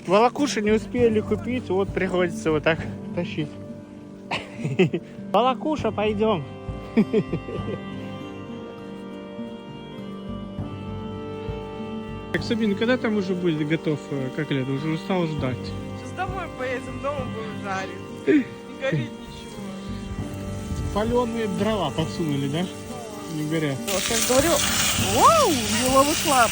Волокуши не успели купить, вот приходится вот так тащить. Волокуша, пойдем. Так, Сабин, когда там уже будет готов котлет? Уже устал ждать. Сейчас домой поедем, дома будем жарить. Не горит ничего. Паленые дрова подсунули, да? Не горят. Вот, я же говорю, вау, его вышлап.